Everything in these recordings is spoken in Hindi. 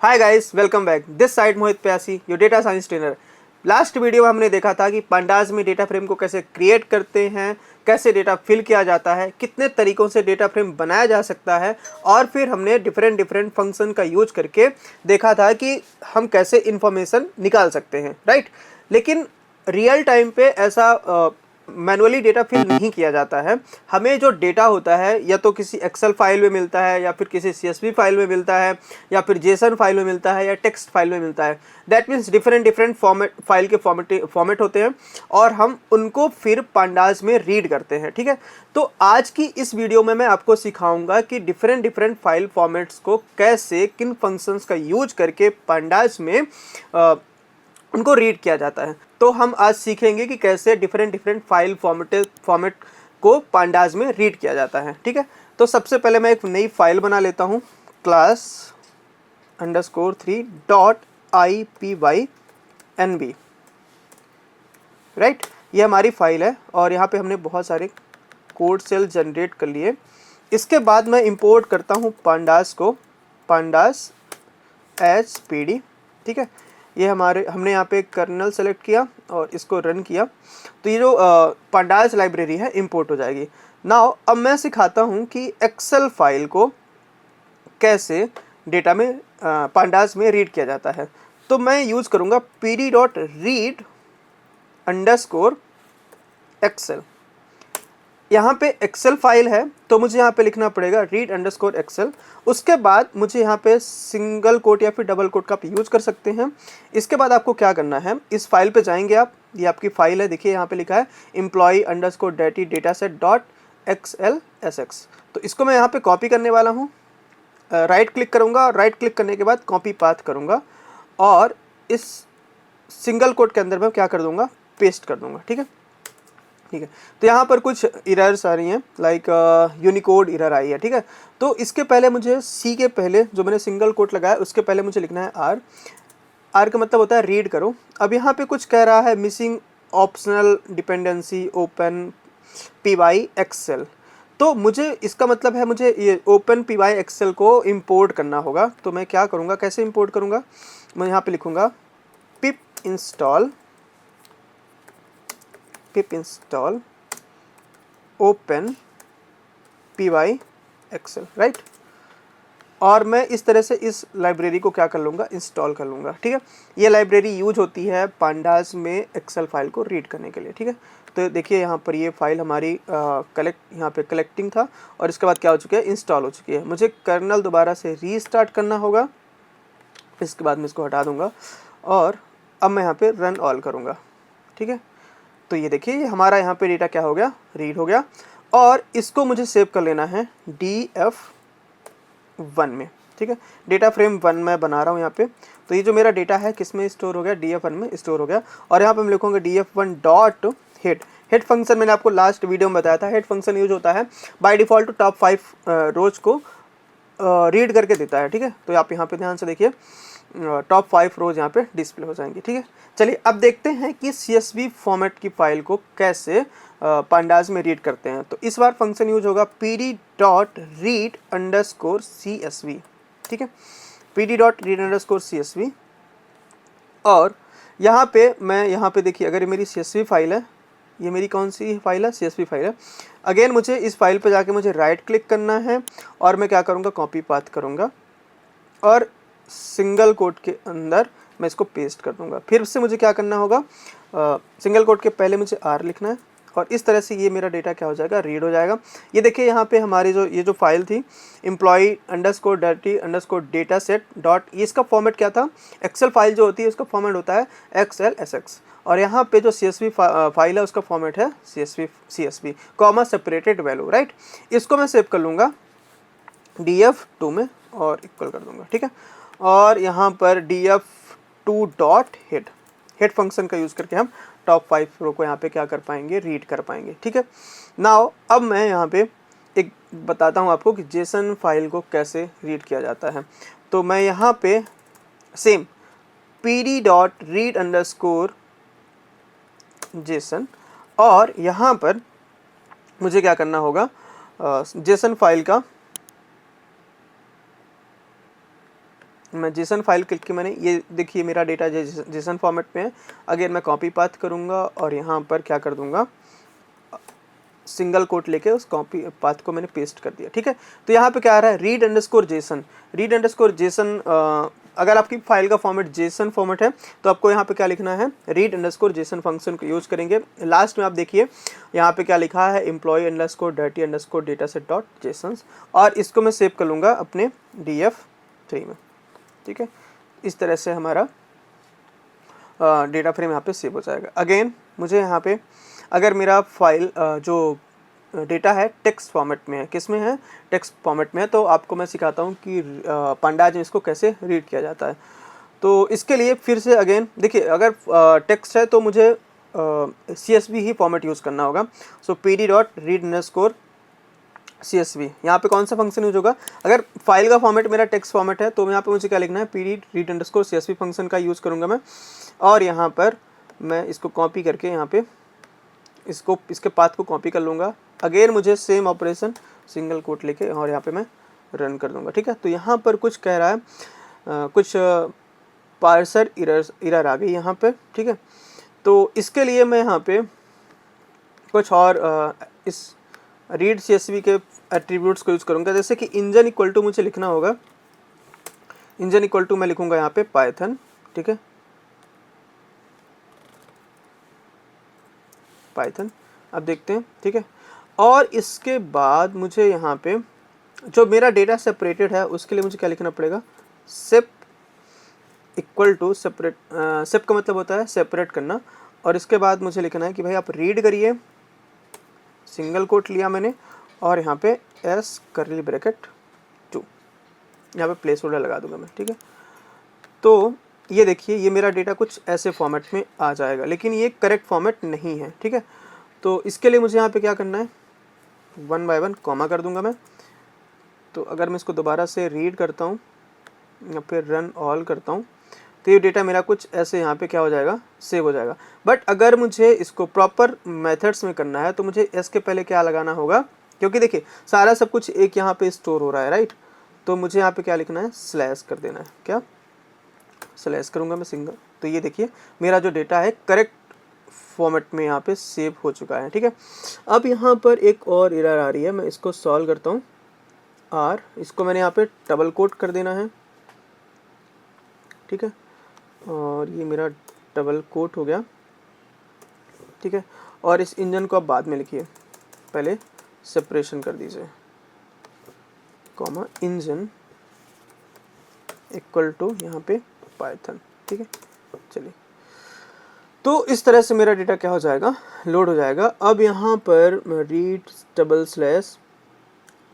Hi guys, welcome back. This side Mohit Pyasi, your data science trainer. Last video में हमने देखा था कि पांडाज में डेटा फ्रेम को कैसे क्रिएट करते हैं, कैसे डेटा फिल किया जाता है, कितने तरीकों से डेटा फ्रेम बनाया जा सकता है, और फिर हमने डिफरेंट फंक्शन का यूज करके देखा था कि हम कैसे इंफॉर्मेशन निकाल सकते हैं, राइट। लेकिन रियल टाइम पे ऐसा मैनुअली डेटा फिल नहीं किया जाता है। हमें जो डेटा होता है या तो किसी एक्सेल फाइल में मिलता है, या फिर किसी CSV फाइल में मिलता है, या फिर जेसन फाइल में मिलता है, या टेक्स्ट फाइल में मिलता है। That means different format file के फॉर्मेट होते हैं, और हम उनको फिर पांडाज में रीड करते हैं, ठीक है। तो आज की इस वीडियो में मैं आपको सिखाऊंगा कि डिफरेंट फाइल फॉर्मेट्स को कैसे, किन फंक्शंस का यूज करके पांडाज में उनको रीड किया जाता है। तो हम आज सीखेंगे कि कैसे डिफरेंट फाइल फॉर्मेट को पांडाज में रीड किया जाता है, ठीक है। तो सबसे पहले मैं एक नई फाइल बना लेता हूँ, class_3.ipynb, राइट। ये हमारी फाइल है और यहाँ पे हमने बहुत सारे कोड सेल जनरेट कर लिए। इसके बाद मैं इंपोर्ट करता हूँ पांडाज को, pandas एज pd, ठीक है। ये हमने यहाँ पे कर्नल सेलेक्ट किया और इसको रन किया, तो ये जो पांडाज लाइब्रेरी है इंपोर्ट हो जाएगी। नाउ अब मैं सिखाता हूँ कि एक्सेल फाइल को कैसे डेटा में पांडाज में रीड किया जाता है। तो मैं यूज़ करूँगा pd.read_excel। यहाँ पे एक्सेल फाइल है, तो मुझे यहाँ पे लिखना पड़ेगा read_excel। उसके बाद मुझे यहाँ पे सिंगल कोट या फिर डबल कोट का आप यूज़ कर सकते हैं। इसके बाद आपको क्या करना है, इस फाइल पे जाएंगे आप, ये आपकी फाइल है, देखिए यहाँ पे लिखा है employee_dati dataset.xlsx। तो इसको मैं यहाँ पे कॉपी करने वाला हूँ। राइट क्लिक करूँगा, और राइट क्लिक करने के बाद कॉपी पाथ करूँगा, और इस सिंगल कोट के अंदर मैं क्या कर दूँगा, पेस्ट कर दूँगा, ठीक है। ठीक है, तो यहाँ पर कुछ एरर्स आ रही हैं, लाइक यूनिकोड एरर आई है, ठीक है। तो इसके पहले मुझे सी के पहले जो मैंने सिंगल कोट लगाया उसके पहले मुझे लिखना है आर। आर का मतलब होता है रीड करो। अब यहाँ पे कुछ कह रहा है missing optional dependency open py excel. तो मुझे इसका मतलब है मुझे ये ओपन py एक्सेल को इंपोर्ट करना होगा। तो मैं क्या करूँगा, कैसे इंपोर्ट करूँगा, मैं यहाँ पे लिखूँगा pip install open py excel, right. और मैं इस तरह से इस लाइब्रेरी को क्या कर लूँगा, इंस्टॉल कर लूँगा, ठीक है। ये लाइब्रेरी यूज होती है पांडाज में एक्सेल फाइल को रीड करने के लिए, ठीक है। तो देखिए यहाँ पर ये फाइल हमारी यहाँ पे कलेक्टिंग था, और इसके बाद क्या हो चुका है, इंस्टॉल हो चुकी है। मुझे कर्नल दोबारा से रीस्टार्ट करना होगा। इसके बाद मैं इसको हटा दूँगा, और अब मैं यहाँ पे रन ऑल करूँगा, ठीक है। तो ये देखिए हमारा यहाँ पे डेटा क्या हो गया, रीड हो गया। और इसको मुझे सेव कर लेना है df1 में, ठीक है। डेटा फ्रेम 1 मैं बना रहा हूँ यहाँ पे। तो ये जो मेरा डेटा है किस में स्टोर हो गया, df1 में स्टोर हो गया। और यहाँ पे मैं लिखूँगा df1.head। हेड फंक्शन मैंने आपको लास्ट वीडियो में बताया था। हेड फंक्शन यूज होता है बाय डिफ़ॉल्ट टॉप 5 रोज को रीड करके देता है, ठीक है। तो आप यहाँ पे ध्यान से देखिए, टॉप 5 रोज यहाँ पे डिस्प्ले हो जाएंगे, ठीक है। चलिए अब देखते हैं कि CSV फॉर्मेट की फाइल को कैसे पांडाज में रीड करते हैं। तो इस बार फंक्शन यूज होगा pd.read_csv, ठीक है, pd.read_csv। और यहाँ पे मैं यहाँ पे देखिए, अगर ये मेरी CSV फाइल है, ये मेरी कौन सी फाइल है, CSV फाइल है। अगेन मुझे इस फाइल पे जाके मुझे राइट क्लिक करना है, और मैं क्या करूँगा, कॉपी पाथ करूँगा, और सिंगल कोट के अंदर मैं इसको पेस्ट कर दूंगा। फिर से मुझे क्या करना होगा, सिंगल कोट के पहले मुझे आर लिखना है, और इस तरह से ये मेरा डेटा क्या हो जाएगा, रीड हो जाएगा। ये देखिए यहाँ पे हमारी ये जो फाइल थी employee_dati_dataset. ये इसका फॉर्मेट क्या था, एक्सेल फाइल जो होती है उसका फॉर्मेट होता है XLSX। और यहाँ पे जो CSV फाइल है उसका फॉर्मेट है CSV comma separated value, right. इसको मैं सेव कर लूँगा df2 में और इक्वल कर दूंगा, ठीक है। और यहाँ पर df2.head, हेड फंक्शन का यूज़ करके हम टॉप 5 रो को यहाँ पे क्या कर पाएंगे, रीड कर पाएंगे, ठीक है। नाउ अब मैं यहाँ पे एक बताता हूँ आपको कि जेसन फाइल को कैसे रीड किया जाता है। तो मैं यहाँ पे सेम pd.read_json, और यहाँ पर मुझे क्या करना होगा, जेसन फाइल का मैं जेसन फाइल क्लिक की मैंने, ये देखिए मेरा डेटा जेसन फॉर्मेट में है। अगेन मैं कॉपी पाथ करूँगा और यहाँ पर क्या कर दूँगा, सिंगल कोट लेके उस कॉपी पाथ को मैंने पेस्ट कर दिया। ठीक है, तो यहाँ पे क्या आ रहा है, read underscore Jason. Read underscore Jason, अगर आपकी फाइल का फॉर्मेट जेसन फॉर्मेट है तो आपको यहाँ पे क्या लिखना है, रीड अंडरस्कोर जेसन फंक्शन को यूज करेंगे। लास्ट में आप देखिए यहाँ पे क्या लिखा है, employ underscore dirty underscore data set dot JSON, और इसको मैं सेव कर लूँगा अपने DF3 में। ठीक है, इस तरह से हमारा डेटा फ्रेम यहाँ पे सेव हो जाएगा। अगेन मुझे यहाँ पे अगर मेरा फाइल जो डेटा है टेक्स्ट फॉर्मेट में है, किस में है, टेक्स्ट फॉर्मेट में है, तो आपको मैं सिखाता हूँ कि पंडाज में इसको कैसे रीड किया जाता है। तो इसके लिए फिर से अगेन देखिए, अगर टेक्स्ट है तो मुझे CSV ही फॉर्मेट यूज़ करना होगा। सो pd.read_CSV, यहाँ पे कौन सा फंक्शन यूज होगा, अगर फाइल का फॉर्मेट मेरा टेक्स्ट फॉर्मेट है तो यहाँ पे मुझे क्या लिखना है, pd.read_CSV फंक्शन का यूज़ करूँगा मैं, और यहाँ पर मैं इसको कॉपी करके यहाँ पे इसके पाथ को कॉपी कर लूँगा। अगेन मुझे सेम ऑपरेशन सिंगल कोट लेके और यहाँ पे मैं रन कर दूँगा। ठीक है, तो यहाँ पर कुछ कह रहा है, कुछ पार्सर एरर आ गई यहाँ पे। ठीक है, तो इसके लिए मैं यहाँ पे कुछ और इस रीड CSV के एट्रीब्यूट्स को यूज़ करूँगा। जैसे कि इंजन इक्वल टू मुझे लिखना होगा, इंजन इक्वल टू मैं लिखूँगा यहाँ पे पाइथन। ठीक है, पाइथन, अब देखते हैं। ठीक है, और इसके बाद मुझे यहाँ पे जो मेरा डेटा सेपरेटेड है उसके लिए मुझे क्या लिखना पड़ेगा, सेप इक्वल टू सेपरेट। सेप का मतलब होता है सेपरेट करना, और इसके बाद मुझे लिखना है कि भाई आप रीड करिए, सिंगल कोट लिया मैंने, और यहाँ पे एस कर्ली ब्रैकेट 2, यहाँ पे प्लेस होल्डर लगा दूंगा मैं। ठीक है, तो ये देखिए ये मेरा डेटा कुछ ऐसे फॉर्मेट में आ जाएगा, लेकिन ये करेक्ट फॉर्मेट नहीं है। ठीक है, तो इसके लिए मुझे यहाँ पे क्या करना है, 1 बाय 1 कॉमा कर दूंगा मैं। तो अगर मैं इसको दोबारा से रीड करता हूँ या फिर रन ऑल करता हूँ तो ये डेटा मेरा कुछ ऐसे यहाँ पे क्या हो जाएगा, सेव हो जाएगा। बट अगर मुझे इसको प्रॉपर मेथड्स में करना है तो मुझे एस के पहले क्या लगाना होगा, क्योंकि देखिए सारा सब कुछ एक यहाँ पे स्टोर हो रहा है, राइट। तो मुझे यहाँ पे क्या लिखना है, स्लैश कर देना है, क्या स्लैश करूँगा मैं सिंगल। तो ये देखिए मेरा जो डेटा है करेक्ट फॉर्मेट में यहाँ पे सेव हो चुका है। ठीक है, अब यहाँ पर एक और एरर आ रही है, मैं इसको सॉल्व करता हूँ। आर, इसको मैंने यहाँ पे डबल कोट कर देना है। ठीक है, और ये मेरा डबल कोट हो गया। ठीक है, और इस इंजन को आप बाद में लिखिए, पहले सेपरेशन कर दीजिए, कॉमा इंजन इक्वल टू यहाँ पे पाइथन। ठीक है, चलिए, तो इस तरह से मेरा डेटा क्या हो जाएगा, लोड हो जाएगा। अब यहाँ पर read double slash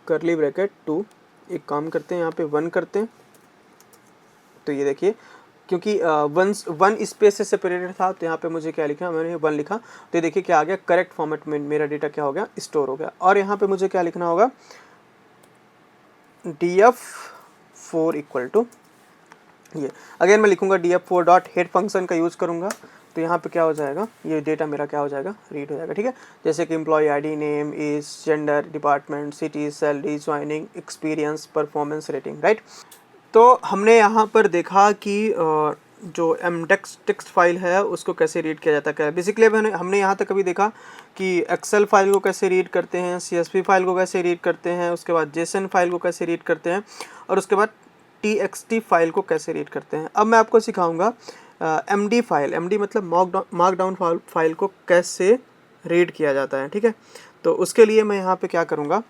curly bracket 2, एक काम करते हैं यहाँ पे 1 करते हैं। तो ये देखिए क्योंकि 1 स्पेस से सेपरेटेड था तो यहाँ पे मुझे क्या लिखा, मैंने 1 लिखा, तो ये देखिए क्या आ गया, करेक्ट फॉर्मेट में मेरा डेटा क्या हो गया, स्टोर हो गया। और यहाँ पे मुझे क्या लिखना होगा, df4 इक्वल टू ये, अगेन मैं लिखूंगा df4 डॉट हेड फंक्शन का यूज़ करूँगा। तो यहाँ पे क्या हो जाएगा, ये डेटा मेरा क्या हो जाएगा, रीड हो जाएगा। ठीक है, जैसे कि employ ID, name, age, gender, department, city, salary, joining, experience, performance rating, right. तो हमने यहाँ पर देखा कि जो टेक्स्ट फाइल है उसको कैसे रीड किया जाता है। बेसिकली हमने यहाँ तक अभी देखा कि एक्सेल फाइल को कैसे रीड करते हैं, CSV फाइल को कैसे रीड करते हैं, उसके बाद जेसन फाइल को कैसे रीड करते हैं, और उसके बाद TXT फाइल को कैसे रीड करते हैं। अब मैं आपको सिखाऊंगा MD फाइल, MD मतलब मार्कडाउन फाइल को कैसे रीड किया जाता है। ठीक है, तो उसके लिए मैं यहाँ पे क्या करूँगा,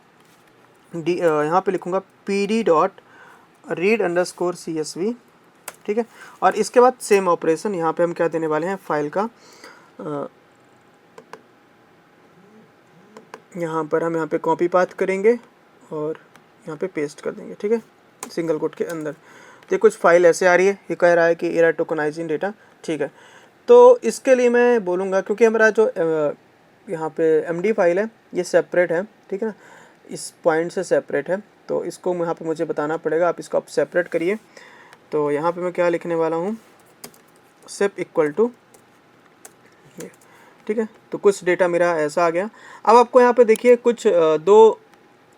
यहाँ पे लिखूँगा pd.read_CSV। ठीक है, और इसके बाद सेम ऑपरेशन यहाँ पे हम क्या देने वाले हैं, फाइल का यहाँ पर हम यहाँ पे कॉपी पाथ करेंगे और यहाँ पे पेस्ट कर देंगे। ठीक है, सिंगल कोट के अंदर। तो कुछ फाइल ऐसे आ रही है, ये कह रहा है कि एरर टोकनाइजिंग डेटा। ठीक है, तो इसके लिए मैं बोलूँगा क्योंकि हमारा जो यहाँ पे MD फाइल है ये सेपरेट है। ठीक है ना, इस पॉइंट से सेपरेट है, तो इसको यहाँ पे मुझे बताना पड़ेगा, आप इसको सेपरेट करिए। तो यहाँ पे मैं क्या लिखने वाला हूँ, सेप इक्वल टू ये। ठीक है, तो कुछ डेटा मेरा ऐसा आ गया। अब आपको यहाँ पे देखिए कुछ दो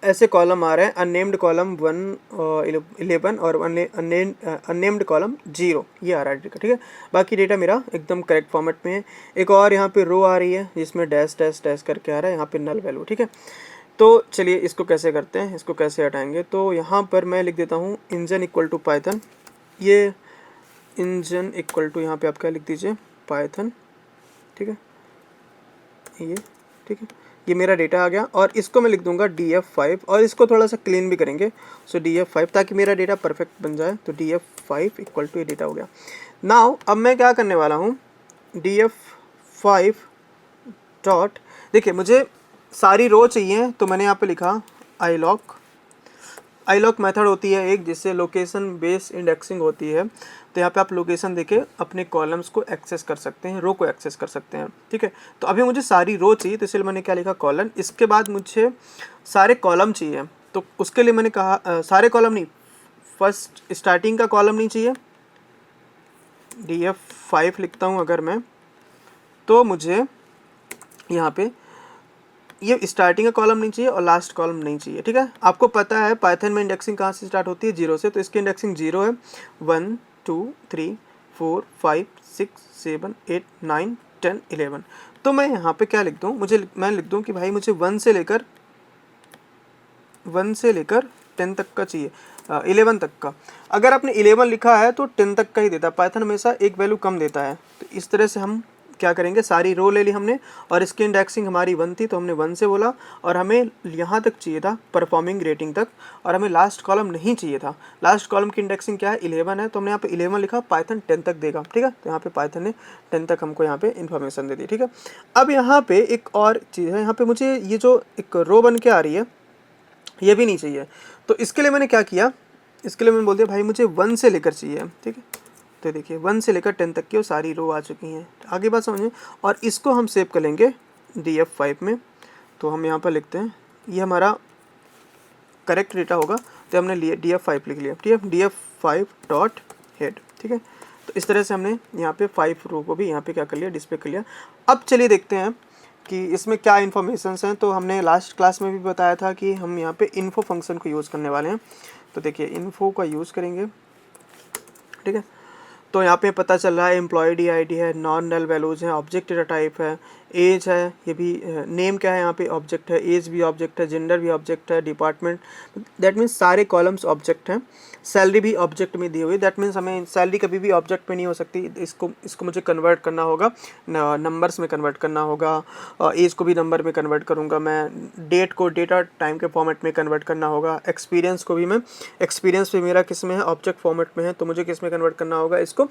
ऐसे कॉलम आ रहे हैं, अननेम्ड कॉलम 11 और अननेम्ड कॉलम 0, ये आ रहा है ठीक है। बाकी डेटा मेरा एकदम करेक्ट फॉर्मेट में है। एक और यहाँ पे रो आ रही है जिसमें डैश डैश डैश करके आ रहा है, यहाँ पे नल वैल्यू, ठीक है। तो चलिए इसको कैसे करते हैं, इसको कैसे हटाएंगे। तो यहाँ पर मैं लिख देता हूँ इंजन इक्वल टू पाइथन, ये इंजन इक्वल टू यहाँ पे आप क्या लिख दीजिए पाइथन, ठीक है, ये ठीक है, ये मेरा डेटा आ गया। और इसको मैं लिख दूंगा df5 और इसको थोड़ा सा क्लीन भी करेंगे, सो df5 ताकि मेरा डेटा परफेक्ट बन जाए। तो df5 इक्वल टू ये डेटा हो गया। नाउ अब मैं क्या करने वाला हूँ, df5 डॉट, देखिए मुझे सारी रो चाहिए तो मैंने यहाँ पे लिखा iloc मेथड होती है एक, जिससे लोकेशन बेस्ड इंडेक्सिंग होती है। तो यहाँ पे आप लोकेशन देके अपने कॉलम्स को एक्सेस कर सकते हैं, रो को एक्सेस कर सकते हैं, ठीक है। तो अभी मुझे सारी रो चाहिए तो इसलिए मैंने क्या लिखा कॉलन। इसके बाद मुझे सारे कॉलम चाहिए, तो उसके लिए मैंने कहा सारे कॉलम नहीं, फर्स्ट स्टार्टिंग का कॉलम नहीं चाहिए, df5 लिखता हूँ अगर मैं, तो मुझे यहाँ पे ये स्टार्टिंग का कॉलम नहीं चाहिए और लास्ट कॉलम नहीं चाहिए, ठीक है। आपको पता है पाइथन में इंडेक्सिंग कहाँ से स्टार्ट होती है, 0 से, तो इसकी इंडेक्सिंग 0 है। 1 2 3 4 5 6 7 8 9 10 11। तो मैं यहाँ पे क्या लिख दूँ, मैं लिख दूँ कि भाई मुझे 1 से लेकर 10 तक का चाहिए, 11 तक का। अगर आपने 11 लिखा है तो 10 तक का ही देता है, पाइथन हमेशा एक वैल्यू कम देता है। तो इस तरह से हम क्या करेंगे, सारी रो ले ली हमने और इसकी इंडेक्सिंग हमारी 1 थी तो हमने 1 से बोला, और हमें यहाँ तक चाहिए था परफॉर्मिंग रेटिंग तक, और हमें लास्ट कॉलम नहीं चाहिए था। लास्ट कॉलम की इंडेक्सिंग क्या है, 11 है, तो हमने यहाँ पे 11 लिखा, पाइथन 10 तक देगा, ठीक है। तो यहाँ पे पाइथन ने 10 तक हमको यहाँ पे इन्फॉर्मेशन दे दी, ठीक है। अब यहाँ पे एक और चीज़ है, यहाँ पे मुझे ये जो एक रो बन के आ रही है ये भी नहीं चाहिए। तो इसके लिए मैंने क्या किया, इसके लिए मैंने बोल दिया भाई मुझे 1 से लेकर चाहिए, ठीक है। तो देखिए 1 से लेकर 10 तक की वो सारी रो आ चुकी हैं, आगे बात समझिए। और इसको हम सेव कर लेंगे df5 में। तो हम यहाँ पर लिखते हैं, ये हमारा करेक्ट डेटा होगा, तो हमने लिए df5 लिख लिया, ठीक है, df5 डॉट हेड, ठीक है। तो इस तरह से हमने यहाँ पे 5 रो को भी यहाँ पे क्या कर लिया, डिस्प्ले कर लिया। अब चलिए देखते हैं कि इसमें क्या इन्फॉर्मेशंस हैं। तो हमने लास्ट क्लास में भी बताया था कि हम यहाँ पे इन्फो फंक्शन को यूज़ करने वाले हैं। तो देखिए इन्फो का यूज़ करेंगे, ठीक है। तो यहाँ पे पता चल रहा है एम्प्लॉय id है, नॉन नल वैल्यूज़ हैं, ऑब्जेक्ट डेटा टाइप है, एज है, ये भी नेम क्या है यहाँ पे ऑब्जेक्ट है, एज भी ऑब्जेक्ट है, जेंडर भी ऑब्जेक्ट है, डिपार्टमेंट, दैट मीन्स सारे कॉलम्स ऑब्जेक्ट हैं। सैलरी भी ऑब्जेक्ट में दी हुई, दैट मीन्स हमें सैलरी कभी भी ऑब्जेक्ट में नहीं हो सकती, इसको मुझे कन्वर्ट करना होगा, नंबर्स में कन्वर्ट करना होगा। एज को भी नंबर में कन्वर्ट करूँगा मैं, डेट को डेटा टाइम के फॉर्मेट में कन्वर्ट करना होगा। एक्सपीरियंस को भी मैं, एक्सपीरियंस भी मेरा किस में है, ऑब्जेक्ट फॉर्मेट में है, तो मुझे किस में कन्वर्ट करना होगा, इसको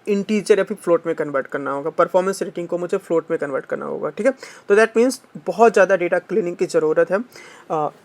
इंटीजर या फिर फ्लोट में कन्वर्ट करना होगा। परफॉर्मेंस रेटिंग को मुझे फ्लोट में कन्वर्ट करना होगा, ठीक है। तो दैट मीन्स बहुत ज़्यादा डेटा क्लीनिंग की ज़रूरत है।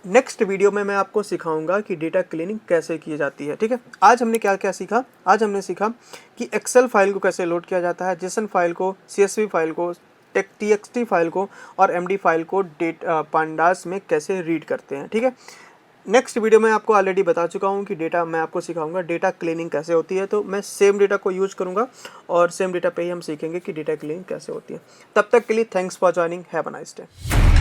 नेक्स्ट वीडियो में मैं आपको सिखाऊंगा कि डेटा क्लीनिंग कैसे की जाती है, ठीक है। आज हमने क्या क्या सीखा, आज हमने सीखा कि एक्सेल फाइल को कैसे लोड किया जाता है, जेसन फाइल को, CSV फाइल को, txt फाइल को और MD फाइल को पांडास में कैसे रीड करते हैं, ठीक है। नेक्स्ट वीडियो में आपको ऑलरेडी बता चुका हूँ कि डेटा मैं आपको सिखाऊंगा डेटा क्लीनिंग कैसे होती है। तो मैं सेम डेटा को यूज़ करूँगा और सेम डेटा पे ही हम सीखेंगे कि डेटा क्लीनिंग कैसे होती है। तब तक के लिए thanks for joining, have a nice day.